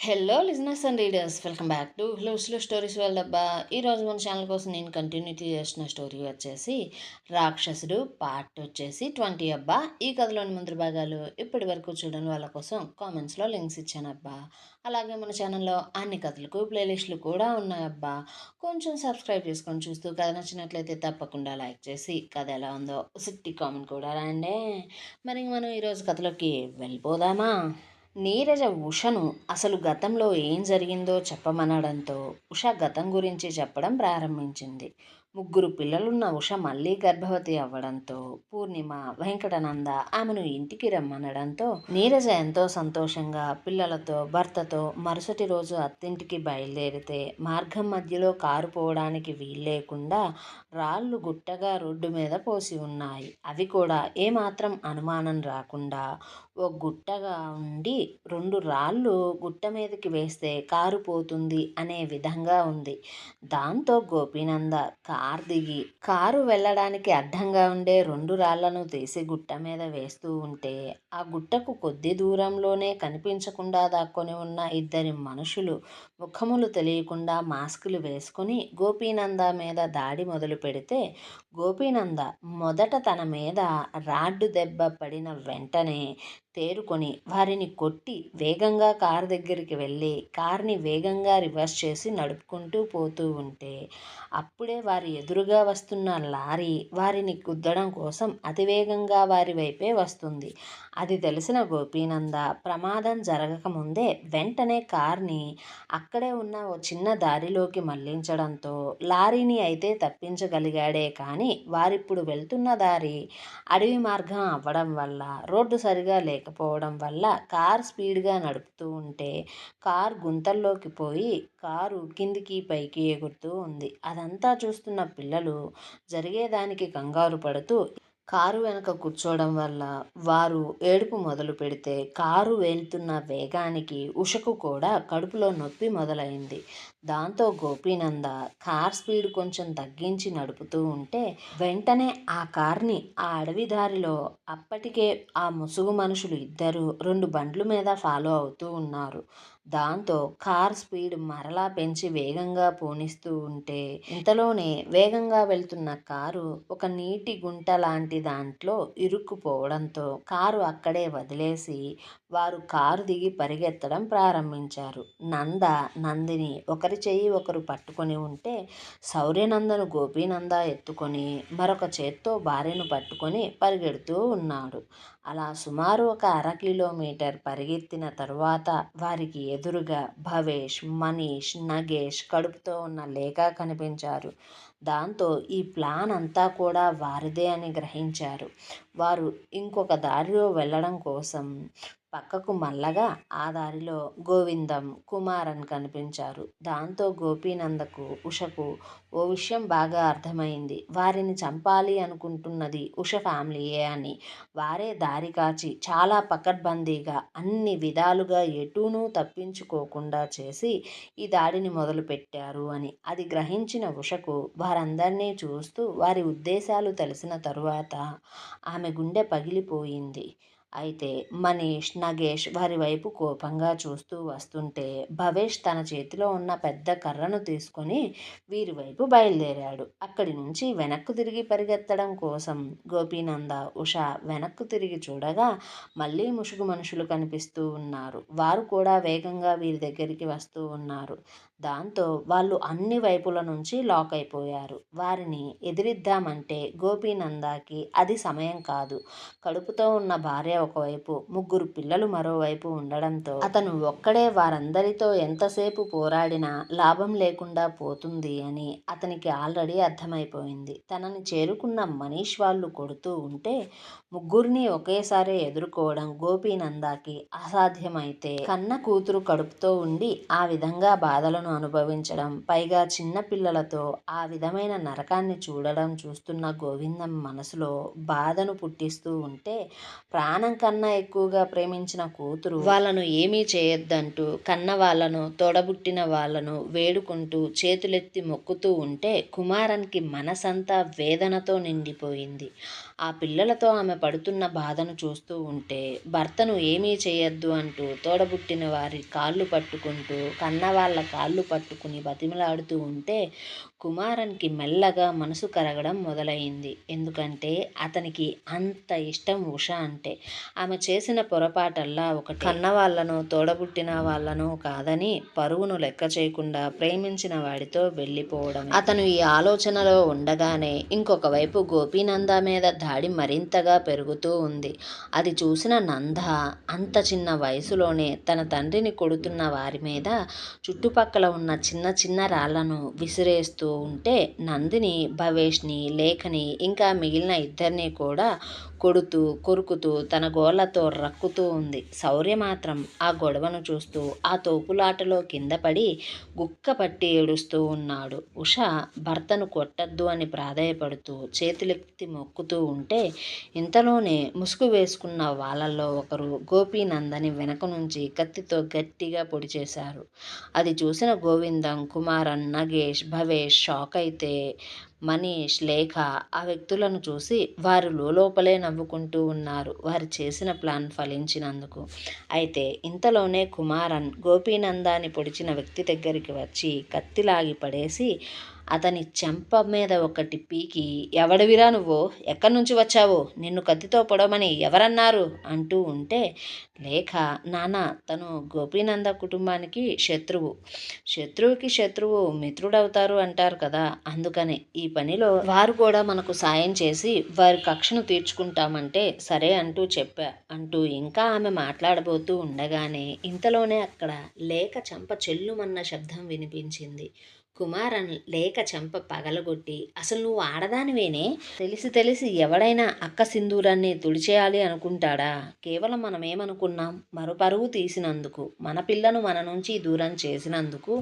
Hello listeners and readers, welcome back to slow stories world అబ్బా. ఈరోజు మన channel కోసం నేను కంటిన్యూటీ చేసిన స్టోరీ వచ్చేసి రాక్షసుడు పార్ట్ వచ్చేసి 20 అబ్బా. ఈ కథలోని ముందు భాగాలు ఇప్పటి వరకు చూడని వాళ్ళ కోసం కామెంట్స్లో లింక్స్ ఇచ్చాను అబ్బా. అలాగే మన ఛానల్లో అన్ని కథలకు ప్లేలిస్టులు కూడా ఉన్నాయబ్బా. కొంచెం సబ్స్క్రైబ్ చేసుకొని చూస్తూ కథ నచ్చినట్లయితే తప్పకుండా లైక్ చేసి కథ ఎలా ఉందో సిట్టి కామెంట్ కూడా రాయండి. మరి మనం ఈరోజు కథలోకి వెళ్ళిపోదామా? నీరజ ఉషను అసలు గతంలో ఏం జరిగిందో చెప్పమనడంతో ఉష గతం గురించి చెప్పడం ప్రారంభించింది. ముగ్గురు పిల్లలున్న ఉష మళ్ళీ గర్భవతి అవ్వడంతో పూర్ణిమ, వెంకటనంద ఆమెను ఇంటికి రమ్మనడంతో నీరజ ఎంతో సంతోషంగా పిల్లలతో భర్తతో మరుసటి రోజు అత్తింటికి బయలుదేరితే మార్గం మధ్యలో కారు పోవడానికి వీల్లేకుండా రాళ్ళు గుట్టగా రోడ్డు మీద పోసి ఉన్నాయి. అవి కూడా ఏమాత్రం అనుమానం రాకుండా ఓ గుట్టగా ఉండి 2 రాళ్ళు గుట్ట మీదకి వేస్తే కారు పోతుంది అనే విధంగా ఉంది. దాంతో గోపీనంద కారు దిగి కారు వెళ్ళడానికి అడ్డంగా ఉండే 2 రాళ్లను తీసి గుట్ట మీద వేస్తూ ఉంటే ఆ గుట్టకు కొద్ది దూరంలోనే కనిపించకుండా దాక్కొని ఉన్న 2 మనుషులు ముఖములు తెలియకుండా మాస్కులు వేసుకుని గోపీనంద మీద దాడి మొదలు పెడితే గోపీనంద మొదట తన మీద రాడ్డు దెబ్బ పడిన వెంటనే తేరుకొని వారిని కొట్టి వేగంగా కారు దగ్గరికి వెళ్ళి కార్ని వేగంగా రివర్స్ చేసి నడుపుకుంటూ పోతూ ఉంటే అప్పుడే వారి ఎదురుగా వస్తున్న లారీ వారిని గుద్దడం కోసం అతివేగంగా వారి వైపే వస్తుంది. అది తెలిసిన గోపీనంద ప్రమాదం జరగకముందే వెంటనే కార్ని అక్కడే ఉన్న ఓ చిన్న దారిలోకి మళ్లించడంతో లారీని అయితే తప్పించగలిగాడే కానీ వారిప్పుడు వెళ్తున్న దారి అడవి మార్గం అవ్వడం వల్ల రోడ్డు సరిగా లేకపోవడం వల్ల కార్ స్పీడ్గా నడుపుతూ ఉంటే కారు గుంతల్లోకి పోయి కారు కిందికి పైకి ఎగురుతూ ఉంది. అదంతా చూస్తున్న పిల్లలు జరిగేదానికి కంగారు పడుతూ కారు వెనక కూర్చోవడం వల్ల వారు ఏడుపు మొదలు పెడితే కారు వెళ్తున్న వేగానికి ఉషకు కూడా కడుపులో నొప్పి మొదలైంది. దాంతో గోపీనంద కార్ స్పీడ్ కొంచెం తగ్గించి నడుపుతూ ఉంటే వెంటనే ఆ కార్ని ఆ అడవి దారిలో అప్పటికే ఆ ముసుగు మనుషులు ఇద్దరు 2 బండ్ల మీద ఫాలో అవుతూ ఉన్నారు. దాంతో కార్ స్పీడ్ మరలా పెంచి వేగంగా పోనిస్తూ ఉంటే ఇంతలోనే వేగంగా వెళ్తున్న కారు ఒక నీటి గుంట లాంటి దాంట్లో ఇరుక్కుపోవడంతో కారు అక్కడే వదిలేసి వారు కారు దిగి పరిగెత్తడం ప్రారంభించారు. నంద, నందిని ఒకరి చెయ్యి ఒకరు పట్టుకొని ఉంటే శౌర్యనందను గోపీనంద ఎత్తుకొని మరొక చేత్తో భార్యను పట్టుకొని పరిగెడుతూ ఉన్నాడు. అలా సుమారు ఒక 1/2 కిలోమీటర్ పరిగెత్తిన తరువాత వారికి ఎదురుగా భవేష్, మనీష్, నగేష్ కడుపుతో ఉన్న లేఖ కనిపించారు. దాంతో ఈ ప్లాన్ అంతా కూడా వారిదే అని గ్రహించారు. వారు ఇంకొక దారిలో వెళ్ళడం కోసం పక్కకు మళ్ళగా ఆ దారిలో గోవిందం, కుమారన్ కనిపించారు. దాంతో గోపీనందకు, ఉషకు ఓ విషయం బాగా అర్థమైంది. వారిని చంపాలి అనుకుంటున్నది ఉష ఫ్యామిలీయే అని. వారే దారి కాచి చాలా పకడ్బందీగా అన్ని విధాలుగా ఎటూనూ తప్పించుకోకుండా చేసి ఈ దాడిని మొదలుపెట్టారు అని. అది గ్రహించిన ఉషకు వారందరినీ చూస్తూ వారి ఉద్దేశాలు తెలిసిన తరువాత ఆమె గుండె పగిలిపోయింది. అయితే మనీష్, నగేష్ వారి వైపు కోపంగా చూస్తూ వస్తుంటే భవేష్ తన చేతిలో ఉన్న పెద్ద కర్రను తీసుకొని వీరి వైపు బయలుదేరాడు. అక్కడి నుంచి వెనక్కు తిరిగి పరిగెత్తడం కోసం గోపీనంద, ఉష వెనక్కు తిరిగి చూడగా మళ్ళీ ముసుగు మనుషులు కనిపిస్తూ ఉన్నారు. వారు కూడా వేగంగా వీరి దగ్గరికి వస్తూ ఉన్నారు. దాంతో వాళ్ళు అన్ని వైపుల నుంచి లాక్ అయిపోయారు. వారిని ఎదిరిద్దామంటే గోపీనందకి అది సమయం కాదు. కడుపుతో ఉన్న భార్య ఒకవైపు, 3 పిల్లలు మరోవైపు ఉండడంతో అతను ఒక్కడే వారందరితో ఎంతసేపు పోరాడినా లాభం లేకుండా పోతుంది అని అతనికి ఆల్రెడీ అర్థమైపోయింది. తనని చేరుకున్న మనీష్ వాళ్ళు కొడుతూ ఉంటే ముగ్గురిని ఒకేసారి ఎదుర్కోవడం గోపీనందకి అసాధ్యమైతే కన్న కూతురు కడుపుతో ఉండి ఆ విధంగా బాధలను అనుభవించడం, పైగా చిన్న పిల్లలతో ఆ విధమైన నరకాన్ని చూడడం చూస్తున్న గోవిందం మనసులో బాధను పుట్టిస్తూ ఉంటే ప్రాణ ప్రాణం కన్నా ఎక్కువగా ప్రేమించిన కూతురు వాళ్ళను ఏమీ చేయొద్దంటూ కన్న వాళ్ళను తోడబుట్టిన వాళ్ళను వేడుకుంటూ చేతులెత్తి మొక్కుతూ ఉంటే కుమారన్కి మనసంతా వేదనతో నిండిపోయింది. ఆ పిల్లలతో ఆమె పడుతున్న బాధను చూస్తూ ఉంటే భర్తను ఏమీ చేయొద్దు అంటూ తోడబుట్టిన వారి కాళ్ళు పట్టుకుంటూ కన్నవాళ్ళ కాళ్ళు పట్టుకుని బతిమలాడుతూ ఉంటే కుమారన్కి మెల్లగా మనసు కరగడం మొదలైంది. ఎందుకంటే అతనికి అంత ఇష్టం ఉష అంటే. ఆమె చేసిన పొరపాటల్లా ఒకటి, కన్నవాళ్లను తోడబుట్టిన వాళ్ళను కాదని పరువును లెక్క చేయకుండా ప్రేమించిన వాడితో వెళ్ళిపోవడం. అతను ఈ ఆలోచనలో ఉండగానే ఇంకొక వైపు గోపీనంద మీద దాడి మరింతగా పెరుగుతూ ఉంది. అది చూసిన నంద అంత చిన్న వయసులోనే తన తండ్రిని కొడుతున్న వారి మీద చుట్టుపక్కల ఉన్న చిన్న చిన్న రాళ్లను విసిరేస్తూ ఉంటే నందిని భవేష్ని లేఖని ఇంకా మిగిలిన ఇద్దరిని కూడా కొడుతూ కొరుకుతూ తన గోళ్లతో రక్కుతూ ఉంది. శౌర్య మాత్రం ఆ గొడవను చూస్తూ ఆ తోపులాటలో కింద పడి గుక్క పట్టి ఏడుస్తూ ఉన్నాడు. ఉష భర్తను కొట్టద్దు అని ప్రాధేయపడుతూ చేతులెత్తి మొక్కుతూ ఉంటే ఇంతలోనే ముసుగు వేసుకున్న వాళ్ళల్లో ఒకరు గోపీనందని వెనక నుంచి కత్తితో గట్టిగా పొడి చేశారు. అది చూసిన గోవిందం, కుమారన్, నగేష్, భవేష్ షాక్ అయితే మనీష్, లేఖ ఆ వ్యక్తులను చూసి వారు లోపలే నవ్వుకుంటూ ఉన్నారు వారు చేసిన ప్లాన్ ఫలించినందుకు. అయితే ఇంతలోనే కుమారన్ గోపీనందాన్ని పొడిచిన వ్యక్తి దగ్గరికి వచ్చి కత్తిలాగి పడేసి అతని చెంప మీద ఒకటి పీకి, ఎవడివిరా నువ్వు, ఎక్కడి నుంచి వచ్చావు, నిన్ను కత్తితో పొడవమని ఎవరన్నారు అంటూ ఉంటే లేఖ, నాన్న తను గోపీనంద కుటుంబానికి శత్రువు, శత్రువుకి శత్రువు మిత్రుడవుతారు అంటారు కదా, అందుకనే ఈ పనిలో వారు కూడా మనకు సాయం చేసి వారి కక్షను తీర్చుకుంటామంటే సరే అంటూ చెప్పా అంటూ ఇంకా ఆమె మాట్లాడబోతూ ఉండగానే ఇంతలోనే అక్కడ లేఖ చెంప చెల్లుమన్న శబ్దం వినిపించింది. కుమారన్ లేఖ చెంప పగలగొట్టి, అసలు నువ్వు ఆడదానివేనే, తెలిసి ఎవడైనా అక్క సింధూరాన్ని తుడిచేయాలి అనుకుంటాడా, కేవలం మనమేమనుకున్నాం, మరో పరువు తీసినందుకు, మన పిల్లను మన నుంచి దూరం చేసినందుకు,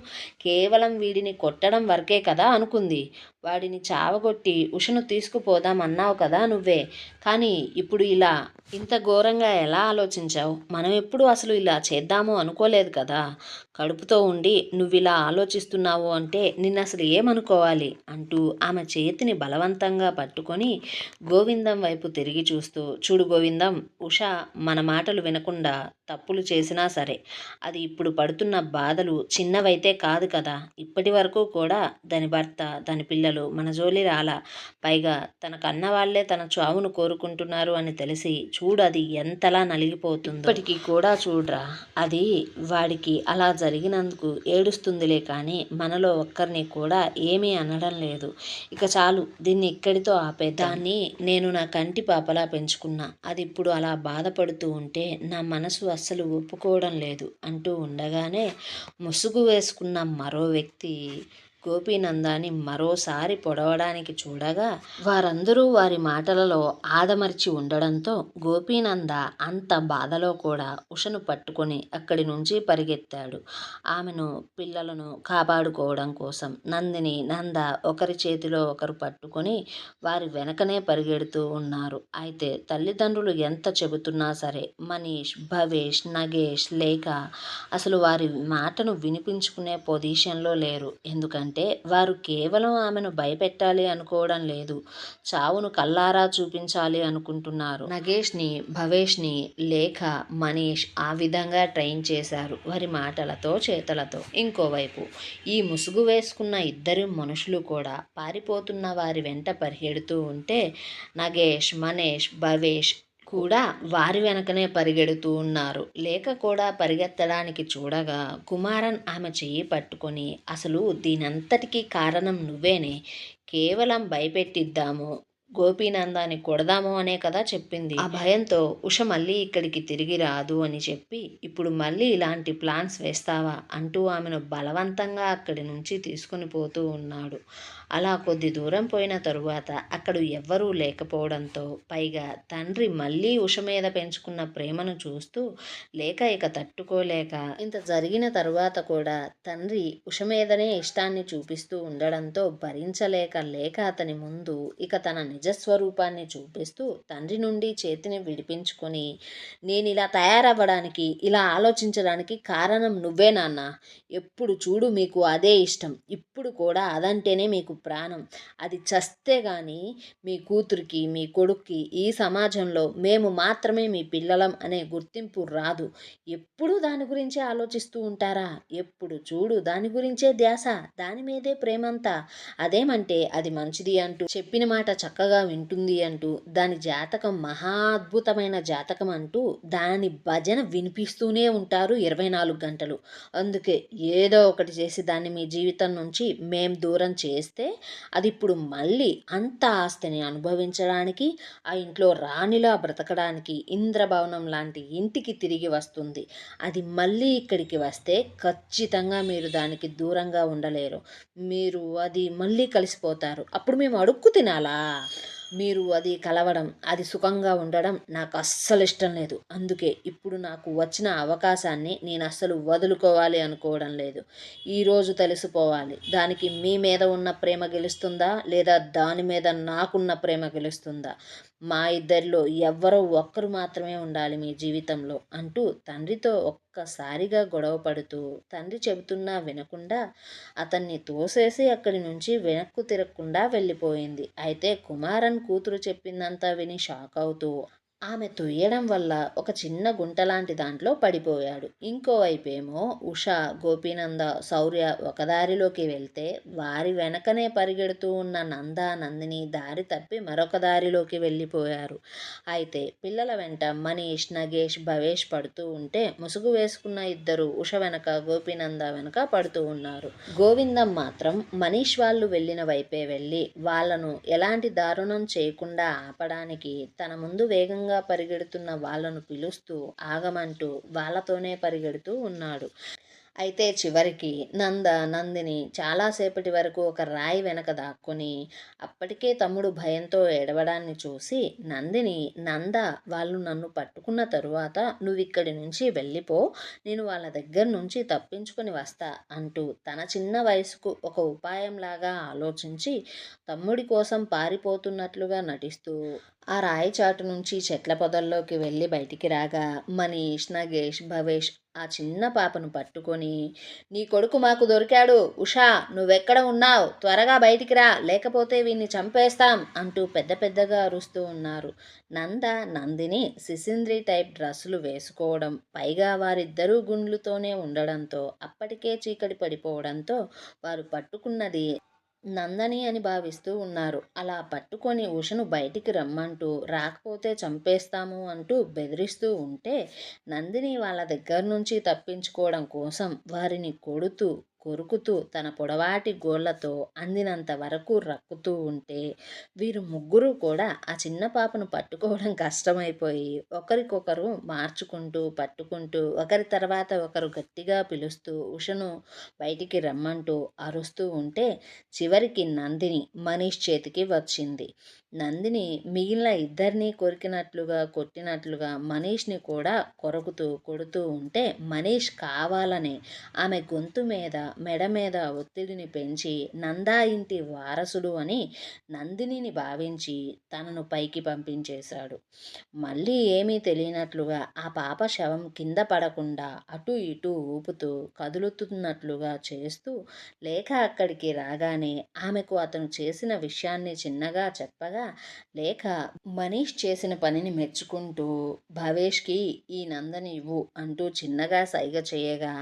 కేవలం వీడిని కొట్టడం వరకే కదా అనుకుంది, వాడిని చావగొట్టి ఉషను తీసుకుపోదాం అన్నావు కదా నువ్వే, కానీ ఇప్పుడు ఇలా ఇంత ఘోరంగా ఎలా ఆలోచించావు, మనం ఎప్పుడు అసలు ఇలా చేద్దాము అనుకోలేదు కదా, కడుపుతో ఉండి నువ్విలా ఆలోచిస్తున్నావు అంటే నిన్ను అసలు ఏమనుకోవాలి అంటూ ఆమె చేతిని బలవంతంగా పట్టుకొని గోవిందం వైపు తిరిగి చూస్తూ, చూడు గోవిందం, ఉష మన మాటలు వినకుండా తప్పులు చేసినా సరే అది ఇప్పుడు పడుతున్న బాధలు చిన్నవైతే కాదు కదా, ఇప్పటి వరకు కూడా దాని భర్త దాని పిల్లలు మన జోలి రాలా, పైగా తన కన్న వాళ్ళే తన చావును కోరుకుంటున్నారు అని తెలిసి చూడు అది ఎంతలా నలిగిపోతుందో, ఇప్పటికీ కూడా చూడరా అది వాడికి అలా జరిగినందుకు ఏడుస్తుందిలే కానీ మనలో ఒక్కరిని కూడా ఏమీ అనడం లేదు, ఇక చాలు దీన్ని ఇక్కడితో ఆపేదాన్ని, నేను నా కంటి పాపలా పెంచుకున్నా, అది ఇప్పుడు అలా బాధపడుతూ ఉంటే నా మనసు అస్సలు ఒప్పుకోవడం లేదు అంటూ ఉండగానే ముసుగు వేసుకున్న మరో వ్యక్తి గోపీనందాన్ని మరోసారి పొడవడానికి చూడగా వారందరూ వారి మాటలలో ఆదమర్చి ఉండడంతో గోపీనంద అంత బాధలో కూడా ఉషను పట్టుకొని అక్కడి నుంచి పరిగెత్తాడు. ఆమెను పిల్లలను కాపాడుకోవడం కోసం నందిని నంద ఒకరి చేతిలో ఒకరు పట్టుకొని వారి వెనకనే పరిగెడుతూ ఉన్నారు. అయితే తల్లిదండ్రులు ఎంత చెబుతున్నా సరే మనీష్, భవేష్, నగేష్, లేఖ అసలు వారి మాటను వినిపించుకునే పొజిషన్లో లేరు. ఎందుకంటే వారు కేవలం ఆమెను భయపెట్టాలి అనుకోవడం లేదు, చావును కల్లారా చూపించాలి అనుకుంటున్నారు. నగేష్ని, భవేష్ని లేఖ, మనీష్ ఆ విధంగా ట్రైన్ చేశారు వారి మాటలతో చేతలతో. ఇంకోవైపు ఈ ముసుగు వేసుకున్న ఇద్దరు మనుషులు కూడా పారిపోతున్న వారి వెంట పరిగెడుతూ ఉంటే నగేష్, మనీష్, భవేష్ కూడా వారి వెనకనే పరిగెడుతూ ఉన్నారు. లేఖ కూడా పరిగెత్తడానికి చూడగా కుమారన్ ఆమె చెయ్యి పట్టుకొని, అసలు దీనంతటికీ కారణం నువ్వేనే, కేవలం భయపెట్టిద్దాము, గోపీనందాన్ని కొడదాము అనే కదా చెప్పింది, ఆ భయంతో ఉష మళ్ళీ ఇక్కడికి తిరిగి రాదు అని చెప్పి ఇప్పుడు మళ్ళీ ఇలాంటి ప్లాన్స్ వేస్తావా అంటూ ఆమెను బలవంతంగా అక్కడి నుంచి తీసుకుని పోతూ ఉన్నాడు. అలా కొద్ది దూరం పోయిన తరువాత అక్కడ ఎవ్వరూ లేకపోవడంతో, పైగా తండ్రి మళ్ళీ ఉష మీద పెంచుకున్న ప్రేమను చూస్తూ లేక ఇక తట్టుకోలేక, ఇంత జరిగిన తరువాత కూడా తండ్రి ఉష మీదనే ఇష్టాన్ని చూపిస్తూ ఉండడంతో భరించలేక లేక అతని ముందు ఇక తన నిజస్వరూపాన్ని చూపిస్తూ తండ్రి నుండి చేతిని విడిపించుకొని, నేను ఇలా తయారవ్వడానికి, ఇలా ఆలోచించడానికి కారణం నువ్వే నాన్న. ఎప్పుడు చూడు మీకు అదే ఇష్టం. ఇప్పుడు కూడా అదంటేనే మీకు ప్రాణం. అది చస్తే కానీ మీ కూతురికి, మీ కొడుక్కి ఈ సమాజంలో మేము మాత్రమే మీ పిల్లలం అనే గుర్తింపు రాదు. ఎప్పుడూ దాని గురించే ఆలోచిస్తూ ఉంటారా? ఎప్పుడు చూడు దాని గురించే ధ్యాస, దాని మీదే ప్రేమంతా. అదేమంటే అది మంచిది అంటూ, చెప్పిన మాట చక్కగా వింటుంది అంటూ, దాని జాతకం మహా అద్భుతమైన జాతకం అంటూ దాని భజన వినిపిస్తూనే ఉంటారు 24 గంటలు. అందుకే ఏదో ఒకటి చేసి దాన్ని మీ జీవితం నుంచి మేం దూరం చేస్తే అది ఇప్పుడు మళ్ళీ అంత ఆస్తిని అనుభవించడానికి, ఆ ఇంట్లో రాణిలా బ్రతకడానికి ఇంద్రభవనం లాంటి ఇంటికి తిరిగి వస్తుంది. అది మళ్ళీ ఇక్కడికి వస్తే ఖచ్చితంగా మీరు దానికి దూరంగా ఉండలేరు. మీరు అది మళ్ళీ కలిసిపోతారు. అప్పుడు మేము అడుక్కు తినాలా? మీరు అది కలవడం, అది సుఖంగా ఉండడం నాకు అస్సలు ఇష్టం లేదు. అందుకే ఇప్పుడు నాకు వచ్చిన అవకాశాన్ని నేను అస్సలు వదులుకోవాలి అనుకోవడం లేదు. ఈరోజు తెలిసిపోవాలి. దానికి మీ మీద ఉన్న ప్రేమ గెలుస్తుందా? లేదా దాని మీద నాకున్న ప్రేమ గెలుస్తుందా? మా ఇద్దరిలో ఎవ్వరో ఒక్కరు మాత్రమే ఉండాలి మీ జీవితంలో అంటూ తండ్రితో ఒక్కసారిగా గొడవ పడుతూ, తండ్రి చెబుతున్నా వినకుండా అతన్ని తోసేసి అక్కడి నుంచి వెనక్కు తిరగకుండా వెళ్ళిపోయింది. అయితే కుమారన్ కూతురు చెప్పిందంతా విని షాక్ అవుతూ ఆమె తొయ్యడం వల్ల ఒక చిన్న గుంటలాంటి దాంట్లో పడిపోయాడు. ఇంకోవైపేమో ఉష, గోపీనంద, శౌర్య ఒక దారిలోకి వెళ్తే వారి వెనకనే పరిగెడుతూ ఉన్న నంద, నందిని దారి తప్పి మరొక దారిలోకి వెళ్ళిపోయారు. అయితే పిల్లల వెంట మనీష్, నగేష్, భవేష్ పడుతూ ఉంటే ముసుగు వేసుకున్న ఇద్దరు ఉష వెనక, గోపీనంద వెనక పడుతూ ఉన్నారు. గోవిందం మాత్రం మనీష్ వాళ్ళు వెళ్ళిన వైపే వెళ్ళి వాళ్ళను ఎలాంటి దారుణం చేయకుండా ఆపడానికి తన ముందు వేగంగా పరిగెడుతున్న వాళ్ళను పిలుస్తూ ఆగమంటూ వాళ్ళతోనే పరిగెడుతూ ఉన్నాడు. అయితే చివరికి నంద, నందిని చాలాసేపటి వరకు ఒక రాయి వెనక దాక్కుని అప్పటికే తమ్ముడు భయంతో ఏడవడాన్ని చూసి నందిని, నంద వాళ్ళు నన్ను పట్టుకున్న తరువాత నువ్విక్కడి నుంచి వెళ్ళిపో, నేను వాళ్ళ దగ్గర నుంచి తప్పించుకొని వస్తా అంటూ తన చిన్న వయసుకు ఒక ఉపాయంలాగా ఆలోచించి తమ్ముడి కోసం పారిపోతున్నట్లుగా నటిస్తూ ఆ రాయి చాటు నుంచి చెట్ల పొదల్లోకి వెళ్ళి బయటికి రాగా మనీష్, నగేష్, భవేష్ ఆ చిన్న పాపను పట్టుకొని, నీ కొడుకు మాకు దొరికాడు. ఉషా, నువ్వెక్కడ ఉన్నావు? త్వరగా బయటికి రా, లేకపోతే వీణ్ణి చంపేస్తాం అంటూ పెద్ద పెద్దగా అరుస్తూ ఉన్నారు. నంద, నందిని సిసింద్రి టైప్ డ్రెస్సులు వేసుకోవడం, పైగా వారిద్దరూ గుండ్లుతోనే ఉండడంతో అప్పటికే చీకటి పడిపోవడంతో వారు పట్టుకున్నది నందని అని భావిస్తూ ఉన్నారు. అలా పట్టుకొని ఉషను బయటికి రమ్మంటూ, రాకపోతే చంపేస్తాము అంటూ బెదిరిస్తూ ఉంటే నందిని వాళ్ళ దగ్గర నుంచి తప్పించుకోవడం కోసం వారిని కొడుతూ, కొరుకుతూ తన పొడవాటి గోళ్లతో అందినంత వరకు రక్కుతూ ఉంటే వీరు ముగ్గురు కూడా ఆ చిన్న పాపను పట్టుకోవడం కష్టమైపోయి ఒకరికొకరు మార్చుకుంటూ, పట్టుకుంటూ ఒకరి తర్వాత ఒకరు గట్టిగా పిలుస్తూ ఉషను బయటికి రమ్మంటూ అరుస్తూ ఉంటే చివరికి నందిని మనీష్ చేతికి వచ్చింది. నందిని మిగిలిన ఇద్దరినీ కొరికినట్లుగా, కొట్టినట్లుగా మనీష్ని కూడా కొరుకుతూ, కొడుతూ ఉంటే మనీష్ కావాలనే ఆమె గొంతు మీద, మెడ మీద ఒత్తిడిని పెంచి నందా ఇంటి వారసుడు అని నందినిని భావించి తనను పైకి పంపించేశాడు. మళ్ళీ ఏమీ తెలియనట్లుగా ఆ పాప శవం కింద పడకుండా అటు ఇటు ఊపుతూ, కదులుతున్నట్లుగా చేస్తూ లేఖ అక్కడికి రాగానే ఆమెకు అతను చేసిన విషయాన్ని చిన్నగా చెప్పగా లేఖ మనీష్ చేసిన పనిని మెచ్చుకుంటూ భవేష్కి ఈ నందని ఇవ్వు అంటూ చిన్నగా సైగ చేయగా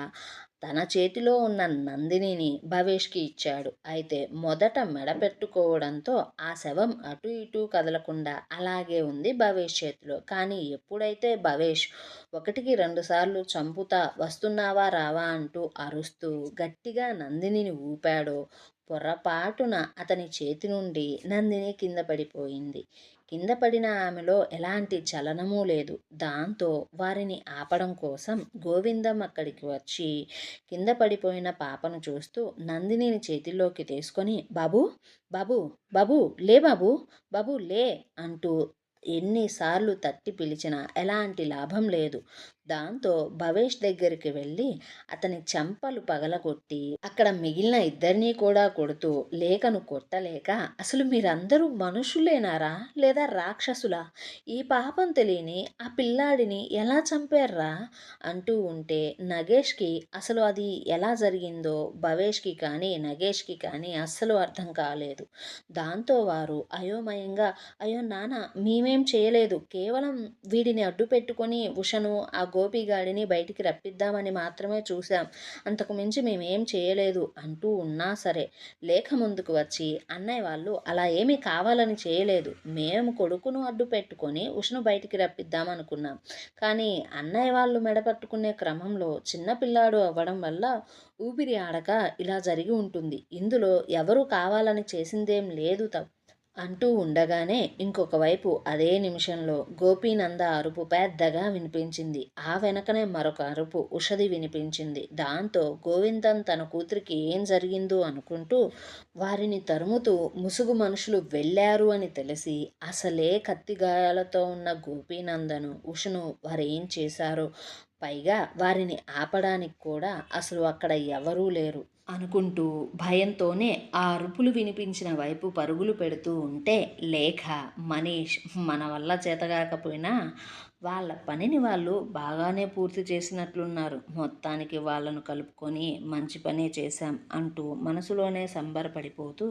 తన చేతిలో ఉన్న నందినిని భవేష్కి ఇచ్చాడు. అయితే మొదట మెడపెట్టుకోవడంతో ఆ శవం అటు ఇటు కదలకుండా అలాగే ఉంది భవేష్ చేతిలో. కానీ ఎప్పుడైతే భవేష్ ఒకటికి 2 సార్లు చంపుతా, వస్తున్నావా రావా అంటూ అరుస్తూ గట్టిగా నందినిని ఊపాడో పొరపాటున అతని చేతి నుండి నందిని కింద పడిపోయింది. కింద పడిన ఆమెలో ఎలాంటి చలనమూ లేదు. దాంతో వారిని ఆపడం కోసం గోవిందం అక్కడికి వచ్చి కింద పడిపోయిన పాపను చూస్తూ నందినిని చేతిలోకి తీసుకొని బాబూ బాబూ బాబూ లే బాబూ బాబూ లే అంటూ ఎన్నిసార్లు తట్టి పిలిచినా ఎలాంటి లాభం లేదు. దాంతో భవేష్ దగ్గరికి వెళ్ళి అతని చెంపలు పగలగొట్టి అక్కడ మిగిలిన ఇద్దరినీ కూడా కొడుతూ లేఖను కొట్టలేక అసలు మీరందరూ మనుషులేనారా లేదా రాక్షసులా? ఈ పాపం తెలియని ఆ పిల్లాడిని ఎలా చంపారా అంటూ ఉంటే నగేష్కి అసలు అది ఎలా జరిగిందో భవేష్కి కానీ నగేష్కి కానీ అస్సలు అర్థం కాలేదు. దాంతో వారు అయోమయంగా అయ్యో నాన్న మేమేం చేయలేదు, కేవలం వీడిని అడ్డు పెట్టుకొని ఉషను ఆ గోపిగాడిని బయటికి రప్పిద్దామని మాత్రమే చూశాం, అంతకు మించి మేమేం చేయలేదు అంటూ ఉన్నా సరే లేఖ ముందుకు వచ్చి అన్నయ్య వాళ్ళు అలా ఏమీ కావాలని చేయలేదు, మేము కొడుకును అడ్డు పెట్టుకొని ఉషను బయటికి రప్పిద్దామనుకున్నాం, కానీ అన్నయ్య వాళ్ళు మెడపట్టుకునే క్రమంలో చిన్నపిల్లాడు అవ్వడం వల్ల ఊపిరి ఆడక ఇలా జరిగి ఉంటుంది, ఇందులో ఎవరు కావాలని చేసిందేం లేదు అంటూ ఉండగానే ఇంకొక వైపు అదే నిమిషంలో గోపీనంద అరుపు పెద్దగా వినిపించింది. ఆ వెనకనే మరొక అరుపు ఉషది వినిపించింది. దాంతో గోవిందం తన కూతురికి ఏం జరిగిందో అనుకుంటూ వారిని తరుముతూ ముసుగు మనుషులు వెళ్ళారు అని తెలిసి అసలే కత్తిగాయాలతో ఉన్న గోపీనందను ఉషను వారేం చేశారో, పైగా వారిని ఆపడానికి కూడా అసలు అక్కడ ఎవరూ లేరు అనుకుంటూ భయంతోనే ఆ అరుపులు వినిపించిన వైపు పరుగులు పెడుతూ ఉంటే లేఖ, మనీష్ మన వల్ల చేతగాకపోయినా వాళ్ళ పనిని వాళ్ళు బాగానే పూర్తి చేసినట్లున్నారు, మొత్తానికి వాళ్ళను కలుపుకొని మంచి పనే చేశాం అంటూ మనసులోనే సంబరపడిపోతూ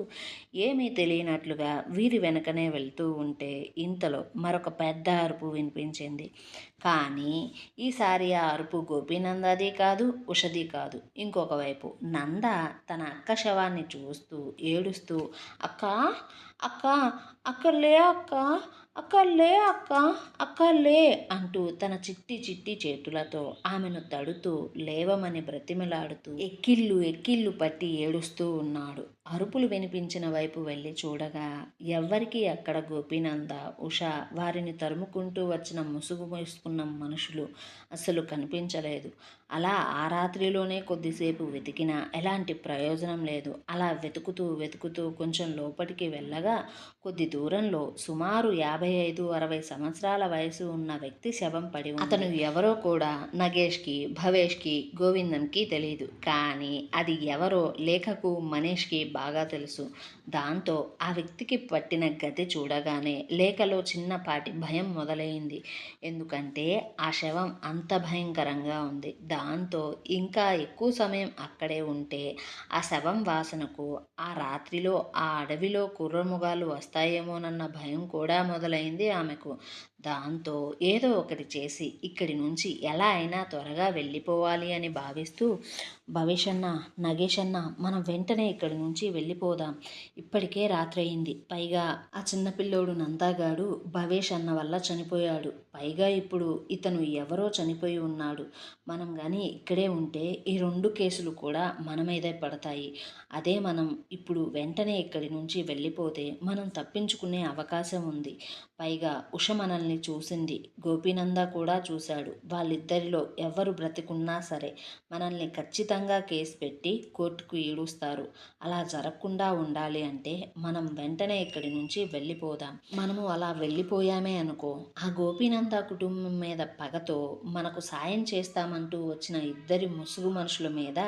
ఏమీ తెలియనట్లుగా వీరి వెనకనే వెళ్తూ ఉంటే ఇంతలో మరొక పెద్ద అరుపు వినిపించింది. కానీ ఈసారి ఆ అరుపు గోపీనందది కాదు, ఉషది కాదు. ఇంకొక వైపు నంద తన అక్క శవాన్ని చూస్తూ ఏడుస్తూ అక్క అక్క అక్క లే అక్క అక్క లే అక్క అక్క లే అంటూ తన చిట్టి చిట్టి చేతులతో ఆమెను తడుతూ లేవమని బ్రతిమలాడుతూ ఎక్కిళ్ళు ఎక్కిళ్ళు పట్టి ఏడుస్తూ ఉన్నాడు. అరుపులు వినిపించిన వైపు వెళ్ళి చూడగా ఎవ్వరికీ అక్కడ గోపీనంద, ఉష, వారిని తరుముకుంటూ వచ్చిన ముసుగు వేసుకున్న మనుషులు అసలు కనిపించలేదు. అలా ఆ రాత్రిలోనే కొద్దిసేపు వెతికినా ఎలాంటి ప్రయోజనం లేదు. అలా వెతుకుతూ వెతుకుతూ కొంచెం లోపలికి వెళ్ళగా కొద్ది దూరంలో సుమారు 55-60 సంవత్సరాల వయసు ఉన్న వ్యక్తి శవం పడి ఉంది. అతను ఎవరో కూడా నగేష్కి, భవేష్కి, గోవిందంకి తెలియదు. కానీ అది ఎవరో లేఖకు, మనీష్కి బాగా తెలుసు. దాంతో ఆ వ్యక్తికి పట్టిన గతి చూడగానే లేఖలో చిన్నపాటి భయం మొదలైంది. ఎందుకంటే ఆ శవం అంత భయంకరంగా ఉంది. దాంతో ఇంకా ఎక్కువ సమయం అక్కడే ఉంటే ఆ శవం వాసనకు ఆ రాత్రిలో ఆ అడవిలో కుర్రమృగాలు వస్తాయేమోనన్న భయం కూడా మొదలైంది ఆమెకు. దాంతో ఏదో ఒకటి చేసి ఇక్కడి నుంచి ఎలా అయినా త్వరగా వెళ్ళిపోవాలి అని భావిస్తూ భవేష్ అన్న, నగేష్ అన్న, మనం వెంటనే ఇక్కడి నుంచి వెళ్ళిపోదాం, ఇప్పటికే రాత్రయింది, పైగా ఆ చిన్నపిల్లోడు నందాగాడు భవేష్ అన్న వల్ల చనిపోయాడు, పైగా ఇప్పుడు ఇతను ఎవరో చనిపోయి ఉన్నాడు, మనం కానీ ఇక్కడే ఉంటే ఈ 2 కేసులు కూడా మన మీదే పడతాయి, అదే మనం ఇప్పుడు వెంటనే ఇక్కడి నుంచి వెళ్ళిపోతే మనం తప్పించుకునే అవకాశం ఉంది, పైగా ఉష మనల్ని చూసింది, గోపీనంద కూడా చూశాడు, వాళ్ళిద్దరిలో ఎవరు బ్రతికున్నా సరే మనల్ని ఖచ్చితంగా కేసు పెట్టి కోర్టుకు ఈడుస్తారు, అలా జరగకుండా ఉండాలి అంటే మనం వెంటనే ఇక్కడి నుంచి వెళ్ళిపోదాం, మనము అలా వెళ్ళిపోయామే అనుకో ఆ గోపీనంద కుటుంబం మీద పగతో మనకు సాయం చేస్తామంటూ వచ్చిన ఇద్దరి ముసుగు మనుషుల మీద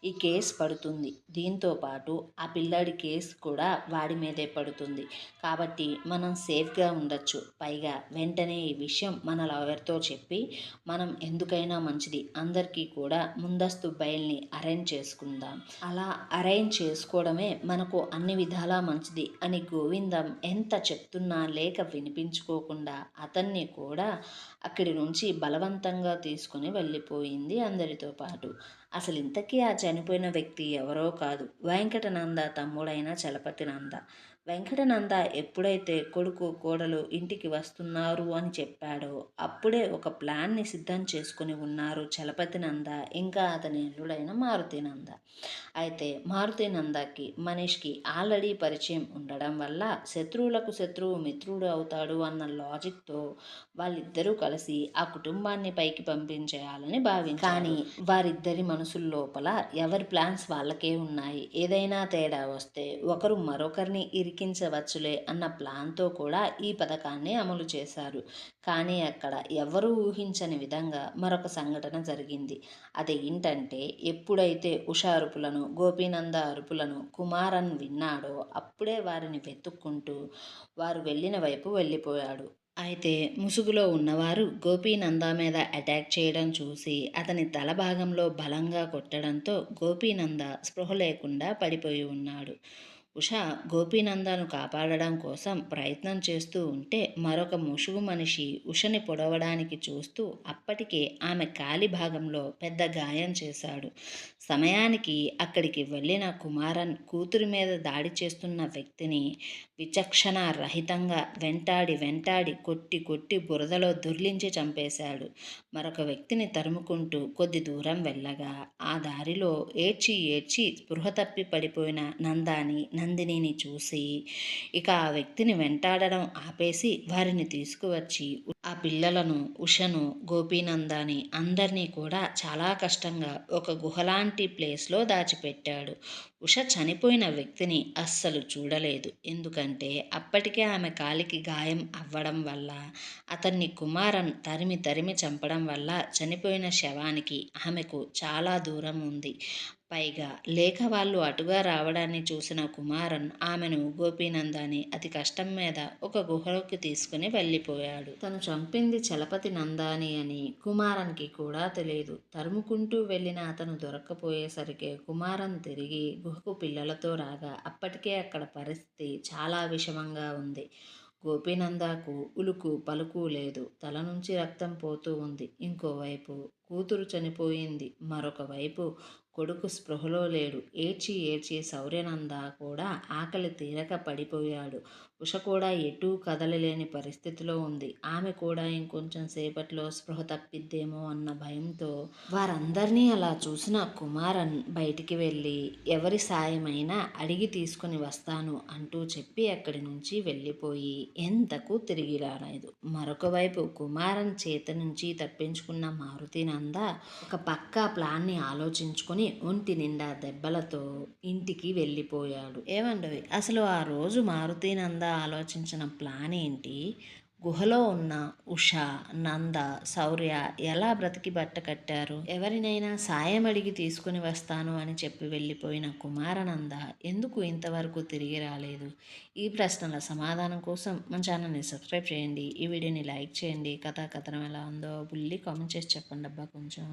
ఈ కేసు పడుతుంది, దీంతో పాటు ఆ పిల్లాడి కేసు కూడా వాడి మీదే పడుతుంది, కాబట్టి మనం సేఫ్గా ఉండొచ్చు, పైగా వెంటనే ఈ విషయం మన లాయర్తో చెప్పి మనం ఎందుకైనా మంచిది అందరికీ కూడా ముందస్తు బెయిల్ని అరేంజ్ చేసుకుందాం, అలా అరేంజ్ చేసుకోవడమే మనకు అన్ని విధాలా మంచిది అని గోవిందం ఎంత చెప్తున్నా లేక వినిపించుకోకుండా అతన్ని కూడా అక్కడి నుంచి బలవంతంగా తీసుకుని వెళ్ళిపోయింది అందరితో పాటు. అసలు ఇంతకీ ఆ చనిపోయిన వ్యక్తి ఎవరో కాదు, వెంకటనంద తమ్ముడైన చలపతి నంద. వెంకటనంద ఎప్పుడైతే కొడుకు కోడలు ఇంటికి వస్తున్నారు అని చెప్పాడో అప్పుడే ఒక ప్లాన్ని సిద్ధం చేసుకుని ఉన్నారు చలపతినంద ఇంకా అతని అల్లుడైన మారుతినంద. అయితే మారుతినందకి మనీష్కి ఆల్రెడీ పరిచయం ఉండడం వల్ల శత్రువులకు శత్రువు మిత్రుడు అవుతాడు అన్న లాజిక్తో వాళ్ళిద్దరూ కలిసి ఆ కుటుంబాన్ని పైకి పంపించేయాలని భావించారు. కానీ వారిద్దరి మనసుల లోపల ఎవరి ప్లాన్స్ వాళ్ళకే ఉన్నాయి. ఏదైనా తేడా వస్తే ఒకరు మరొకరిని ఇరికించవచ్చులే అన్న ప్లాన్తో కూడా ఈ పథకాన్ని అమలు చేశారు. కానీ అక్కడ ఎవరూ ఊహించని విధంగా మరొక సంఘటన జరిగింది. అదేంటంటే ఎప్పుడైతే ఉష అరుపులను గోపీనంద అరుపులను కుమారన్ విన్నాడో అప్పుడే వారిని వెతుక్కుంటూ వారు వెళ్ళిన వైపు వెళ్ళిపోయాడు. అయితే ముసుగులో ఉన్నవారు గోపీనంద మీద అటాక్ చేయడం చూసి అతని తల భాగంలో బలంగా కొట్టడంతో గోపీనంద స్పృహ లేకుండా పడిపోయి ఉన్నాడు. ఉష గోపీనందను కాపాడడం కోసం ప్రయత్నం చేస్తూ ఉంటే మరొక ముసుగు మనిషి ఉషని పొడవడానికి చూస్తూ అప్పటికే ఆమె కాలి భాగంలో పెద్ద గాయం చేశాడు. సమయానికి అక్కడికి వెళ్ళిన కుమారన్ కూతురి మీద దాడి చేస్తున్న వ్యక్తిని విచక్షణ రహితంగా వెంటాడి వెంటాడి కొట్టి కొట్టి బురదలో దొర్లించి చంపేశాడు. మరొక వ్యక్తిని తరుముకుంటూ కొద్ది దూరం వెళ్ళగా ఆ దారిలో ఏడ్చి ఏడ్చి స్పృహ తప్పి పడిపోయిన నందినిని చూసి ఇక ఆ వ్యక్తిని వెంటాడడం ఆపేసి వారిని తీసుకువచ్చి ఆ పిల్లలను ఉషను గోపీనందాని అందరినీ కూడా చాలా కష్టంగా ఒక గుహలాంటి ప్లేస్లో దాచిపెట్టాడు. ఉష చనిపోయిన వ్యక్తిని అస్సలు చూడలేదు. ఎందుకంటే అప్పటికే ఆమె కాలికి గాయం అవ్వడం వల్ల అతన్ని కుమారన్ తరిమి తరిమి చంపడం వల్ల చనిపోయిన శవానికి ఆమెకు చాలా దూరం ఉంది. పైగా లేక వాళ్ళు అటుగా రావడాన్ని చూసిన కుమారన్ ఆమెను గోపీనందాని అతి కష్టం మీద ఒక గుహలోకి తీసుకుని వెళ్ళిపోయాడు. తను చంపింది చలపతి నందాని అని కుమారన్కి కూడా తెలియదు. తరుముకుంటూ వెళ్ళిన అతను దొరక్కపోయేసరికి కుమారన్ తిరిగి గుహకు పిల్లలతో రాగా అప్పటికే అక్కడ పరిస్థితి చాలా విషమంగా ఉంది. గోపీనందకు ఉలుకు పలుకు లేదు. తల నుంచి రక్తం పోతూ ఉంది. ఇంకోవైపు కూతురు చనిపోయింది. మరొక వైపు కొడుకు స్పృహలో లేడు. ఏడ్చి ఏడ్చి శౌర్యనంద కూడా ఆకలి తీరక పడిపోయాడు. ఉష కూడా ఎటూ కదలలేని పరిస్థితిలో ఉంది. ఆమె కూడా ఇంకొంచెం సేపట్లో స్పృహ తప్పిద్దేమో అన్న భయంతో వారందరినీ అలా చూసిన కుమారన్ బయటికి వెళ్ళి ఎవరి సాయమైనా అడిగి తీసుకుని వస్తాను అంటూ చెప్పి అక్కడి నుంచి వెళ్ళిపోయి ఎంతకు తిరిగి రాలేదు. మరొక వైపు కుమారన్ చేతి నుంచి తప్పించుకున్న మారుతినంద ఒక పక్కా ప్లాన్ని ఆలోచించుకుని ఒంటి నిండా దెబ్బలతో ఇంటికి వెళ్ళిపోయాడు. ఏమండవి అసలు ఆ రోజు మారుతినంద ఆలోచించిన ప్లాన్ ఏంటి? గుహలో ఉన్న ఉష, నంద, శౌర్య ఎలా బ్రతికి బట్ట కట్టారు? ఎవరినైనా సాయం అడిగి తీసుకుని వస్తాను అని చెప్పి వెళ్ళిపోయిన కుమారనంద ఎందుకు ఇంతవరకు తిరిగి రాలేదు? ఈ ప్రశ్నల సమాధానం కోసం మన ఛానల్ని సబ్స్క్రైబ్ చేయండి. ఈ వీడియోని లైక్ చేయండి. కథనం ఎలా ఉందో బుల్లి కామెంట్ చేసి చెప్పండి అబ్బా కొంచెం.